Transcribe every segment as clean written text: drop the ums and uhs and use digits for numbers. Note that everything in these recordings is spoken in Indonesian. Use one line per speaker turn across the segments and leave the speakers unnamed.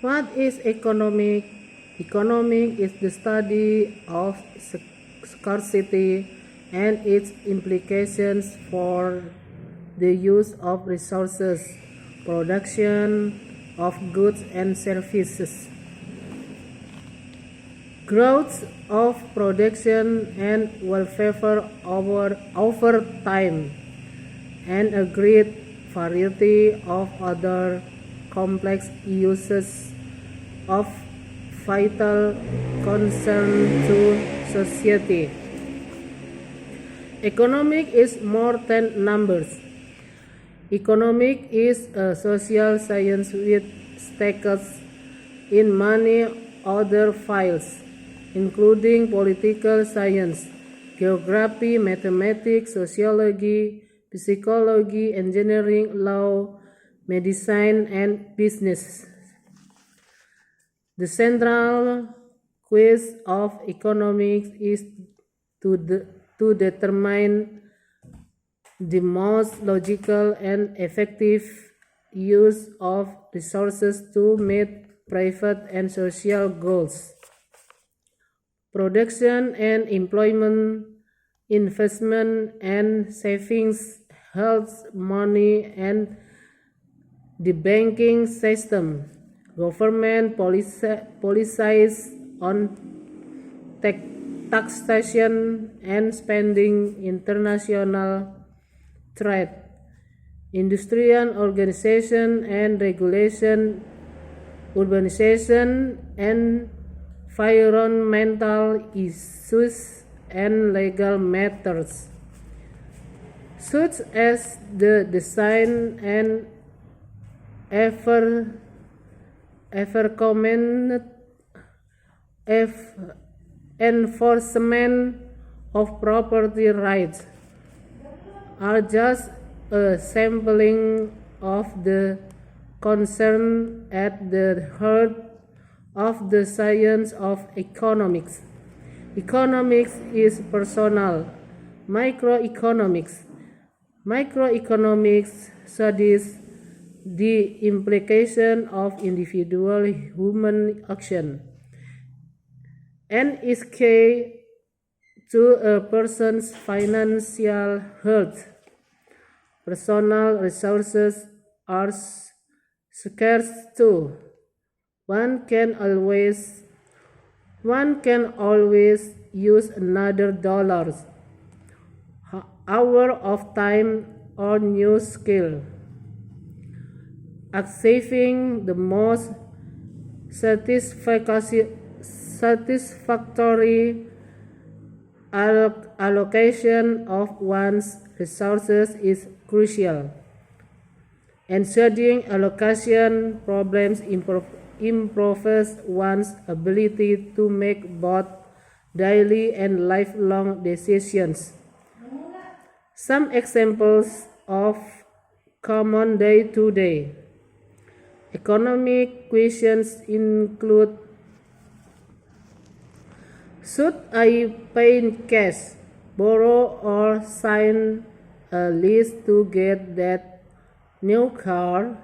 What is economic? Economic is the study of scarcity and its implications for the use of resources, production of goods and services, growth of production and welfare over time, and a great variety of other complex uses of vital concern to society. Economic is more than numbers. Economic is a social science with stakes in many other fields, including political science, geography, mathematics, sociology, psychology, engineering, law, medicine, and business. The central quest of economics is to determine the most logical and effective use of resources to meet private and social goals. Production and employment, investment and savings, health, money, and the banking system, government policies on taxation and spending, international trade, industrial organization and regulation, urbanization and environmental issues, and legal matters, such as the design and enforcement of property rights, are just a sampling of the concern at the heart of the science of economics. Economics is personal. Microeconomics studies the implication of individual human action and is key to a person's financial health. Personal resources are scarce too. One can always use another dollar, hour of time, or new skill. Achieving the most satisfactory allocation of one's resources is crucial, and studying allocation problems improves one's ability to make both daily and lifelong decisions. Some examples of common day-to-day economic questions include: should I pay in cash, borrow, or sign a lease to get that new car?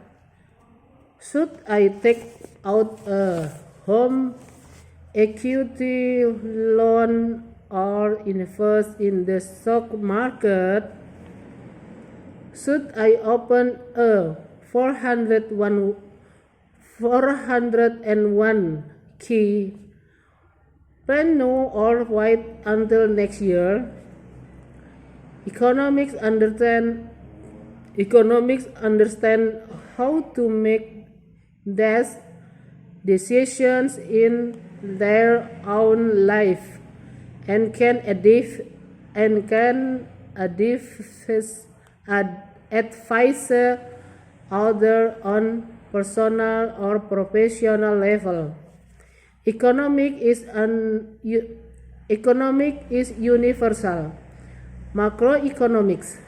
Should I take out a home equity loan or invest in the stock market? Should I open a 401k brand new or wait until next year? Economics understand how to make these decisions in their own life and can advise others on personal or professional level. Economic is universal. Macroeconomics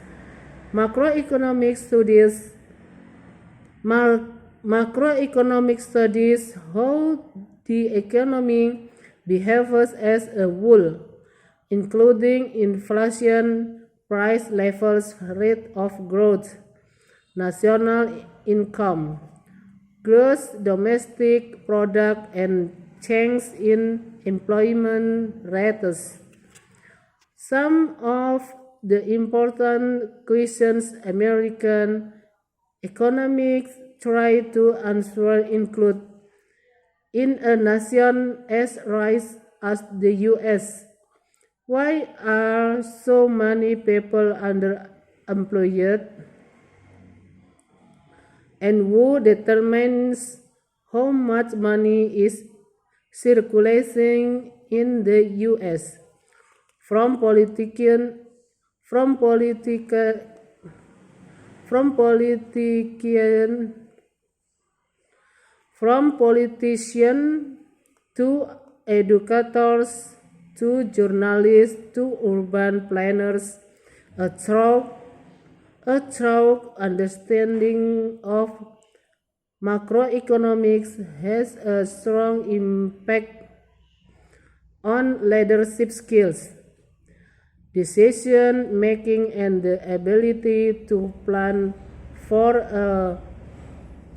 studies how the economy behaves as a whole, including inflation, price levels, rate of growth, national income, gross domestic product and change in employment rates. Some of the important questions American economics try to answer include: in a nation as rich as the US, why are so many people underemployed? And who determines how much money is circulating in the US? From politicians to educators to journalists to urban planners, a thorough understanding of macroeconomics has a strong impact on leadership skills, decision making, and the ability to plan for a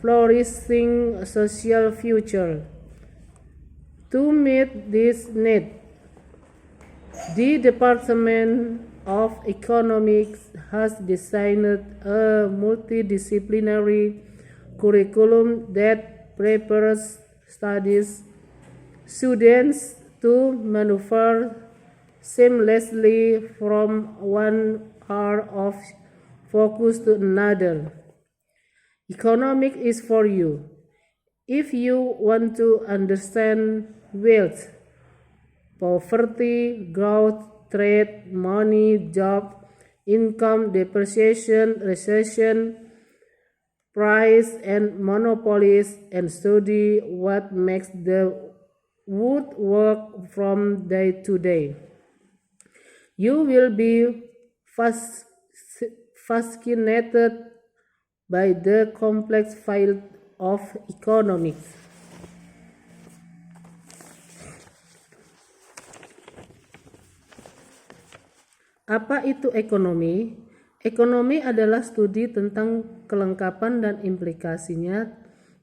flourishing social future. To meet this need, the Department of Economics has designed a multidisciplinary curriculum that prepares students to maneuver seamlessly from one area of focus to another. Economics is for you. If you want to understand wealth, poverty, growth, trade, money, job, income, depreciation, recession, price, and monopolies, and study what makes the wood work from day to day, you will be fascinated by the complex field of economics. Apa itu ekonomi? Ekonomi adalah studi tentang kelengkapan dan implikasinya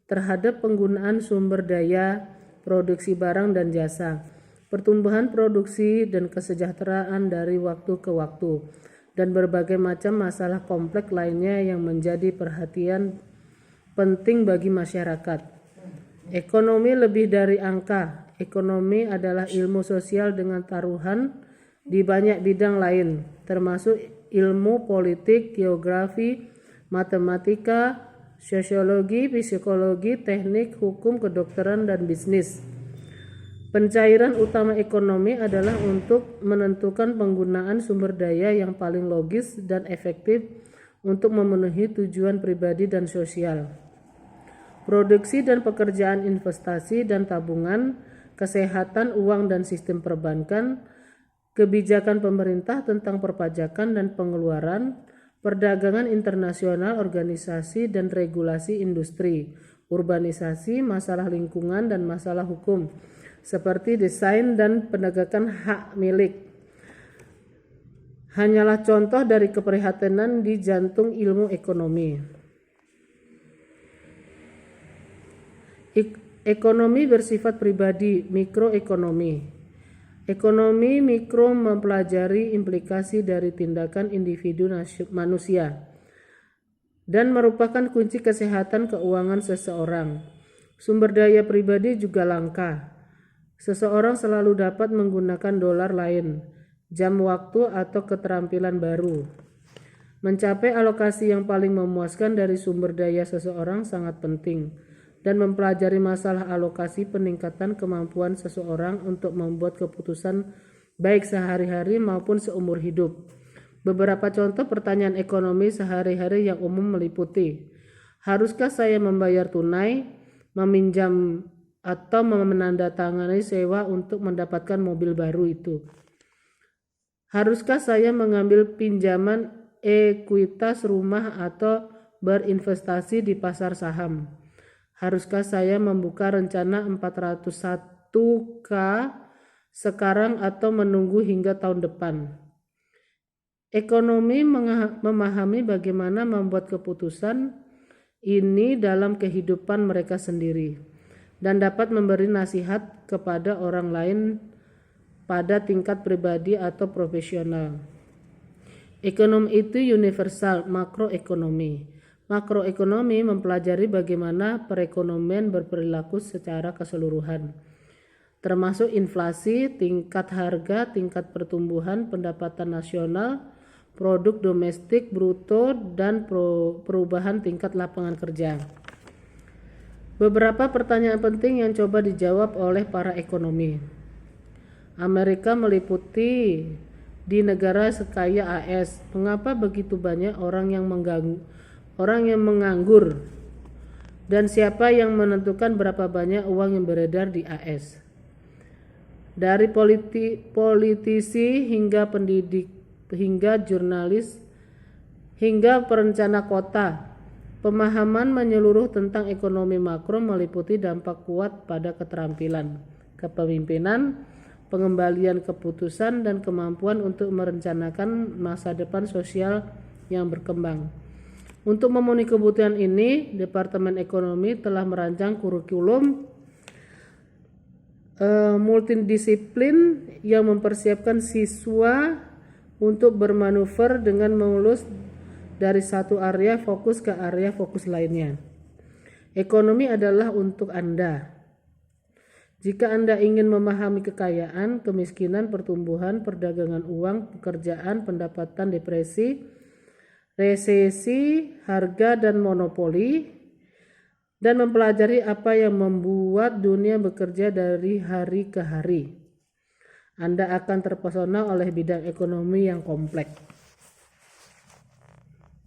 terhadap penggunaan sumber daya, produksi barang dan jasa, pertumbuhan produksi dan kesejahteraan dari waktu ke waktu, dan berbagai macam masalah kompleks lainnya yang menjadi perhatian penting bagi masyarakat. Ekonomi lebih dari angka. Ekonomi adalah ilmu sosial dengan taruhan di banyak bidang lain, termasuk ilmu politik, geografi, matematika, sosiologi, psikologi, teknik, hukum, kedokteran, dan bisnis. Pencairan utama ekonomi adalah untuk menentukan penggunaan sumber daya yang paling logis dan efektif untuk memenuhi tujuan pribadi dan sosial. Produksi dan pekerjaan, investasi dan tabungan, kesehatan, uang dan sistem perbankan, kebijakan pemerintah tentang perpajakan dan pengeluaran, perdagangan internasional, organisasi dan regulasi industri, urbanisasi, masalah lingkungan dan masalah hukum, seperti desain dan penegakan hak milik. Hanyalah contoh dari keprihatinan di jantung ilmu ekonomi. Ekonomi bersifat pribadi, mikroekonomi. Ekonomi mikro mempelajari implikasi dari tindakan individu manusia dan merupakan kunci kesehatan keuangan seseorang. Sumber daya pribadi juga langka. Seseorang selalu dapat menggunakan dolar lain, jam waktu atau keterampilan baru. Mencapai alokasi yang paling memuaskan dari sumber daya seseorang sangat penting, dan mempelajari masalah alokasi peningkatan kemampuan seseorang untuk membuat keputusan baik sehari-hari maupun seumur hidup. Beberapa contoh pertanyaan ekonomi sehari-hari yang umum meliputi: haruskah saya membayar tunai, meminjam, atau menandatangani sewa untuk mendapatkan mobil baru itu? Haruskah saya mengambil pinjaman ekuitas rumah atau berinvestasi di pasar saham? Haruskah saya membuka rencana 401k sekarang atau menunggu hingga tahun depan? Ekonomi memahami bagaimana membuat keputusan ini dalam kehidupan mereka sendiri dan dapat memberi nasihat kepada orang lain pada tingkat pribadi atau profesional. Ekonomi itu universal, makroekonomi. Makroekonomi mempelajari bagaimana perekonomian berperilaku secara keseluruhan, termasuk inflasi, tingkat harga, tingkat pertumbuhan pendapatan nasional, produk domestik bruto, dan perubahan tingkat lapangan kerja. Beberapa pertanyaan penting yang coba dijawab oleh para ekonomi. Amerika meliputi di negara sekaya AS. Mengapa begitu banyak orang yang menganggur? Dan siapa yang menentukan berapa banyak uang yang beredar di AS? Dari politisi hingga pendidik, hingga jurnalis, hingga perencana kota, pemahaman menyeluruh tentang ekonomi makro meliputi dampak kuat pada keterampilan, kepemimpinan, pengembalian keputusan, dan kemampuan untuk merencanakan masa depan sosial yang berkembang. Untuk memenuhi kebutuhan ini, Departemen Ekonomi telah merancang kurikulum multidisiplin yang mempersiapkan siswa untuk bermanuver dengan melulus dari satu area fokus ke area fokus lainnya. Ekonomi adalah untuk Anda. Jika Anda ingin memahami kekayaan, kemiskinan, pertumbuhan, perdagangan uang, pekerjaan, pendapatan, depresi, resesi, harga, dan monopoli, dan mempelajari apa yang membuat dunia bekerja dari hari ke hari, Anda akan terpesona oleh bidang ekonomi yang kompleks.